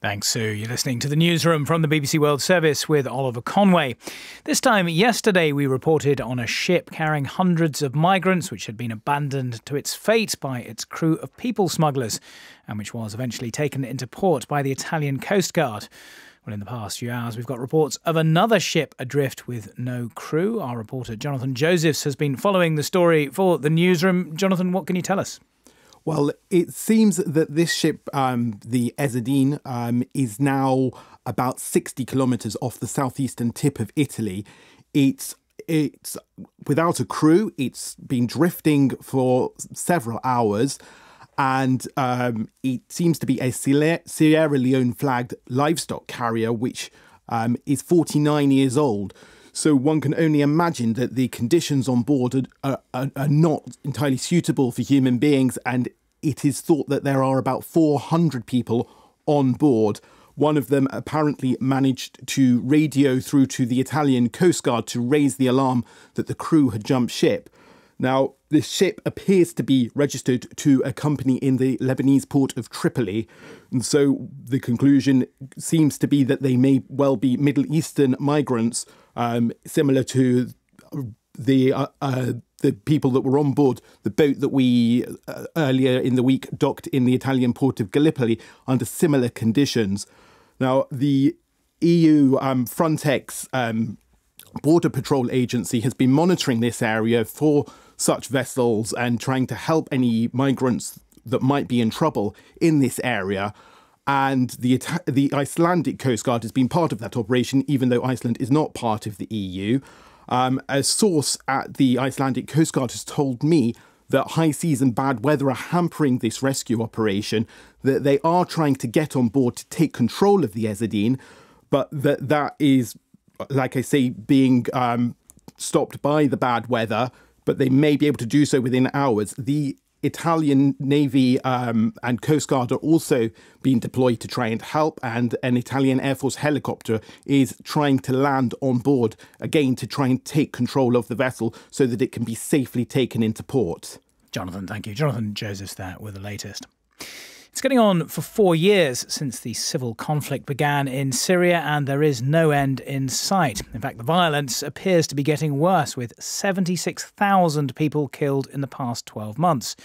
Thanks, Sue. You're listening to the newsroom from the BBC World Service with Oliver Conway. This time yesterday, we reported on a ship carrying hundreds of migrants which had been abandoned to its fate by its crew of people smugglers and which was eventually taken into port by the Italian Coast Guard. Well, in the past few hours, we've got reports of another ship adrift with no crew. Our reporter, Jonathan Josephs, has been following the story for the newsroom. Jonathan, what can you tell us? Well, it seems that this ship, the Ezadeen, is now about 60 kilometres off the southeastern tip of Italy. It's without a crew. It's been drifting for several hours, and it seems to be a Sierra Leone flagged livestock carrier, which is 49 years old. So one can only imagine that the conditions on board are not entirely suitable for human beings, and it is thought that there are about 400 people on board. One of them apparently managed to radio through to the Italian Coast Guard to raise the alarm that the crew had jumped ship. Now, this ship appears to be registered to a company in the Lebanese port of Tripoli. And so the conclusion seems to be that they may well be Middle Eastern migrants, similar to the people that were on board the boat that we earlier in the week docked in the Italian port of Gallipoli under similar conditions. Now, the EU Frontex Border Patrol Agency has been monitoring this area for such vessels and trying to help any migrants that might be in trouble in this area. And the Icelandic Coast Guard has been part of that operation, even though Iceland is not part of the EU. A source at the Icelandic Coast Guard has told me that high seas and bad weather are hampering this rescue operation, that they are trying to get on board to take control of the Ezadeen, but that is, like I say, being stopped by the bad weather, but they may be able to do so within hours. The Italian Navy and Coast Guard are also being deployed to try and help, and an Italian Air Force helicopter is trying to land on board, again, to try and take control of the vessel so that it can be safely taken into port. Jonathan, thank you. Jonathan Josephs there with the latest. It's getting on for 4 years since the civil conflict began in Syria, and there is no end in sight. In fact, the violence appears to be getting worse, with 76,000 people killed in the past 12 months.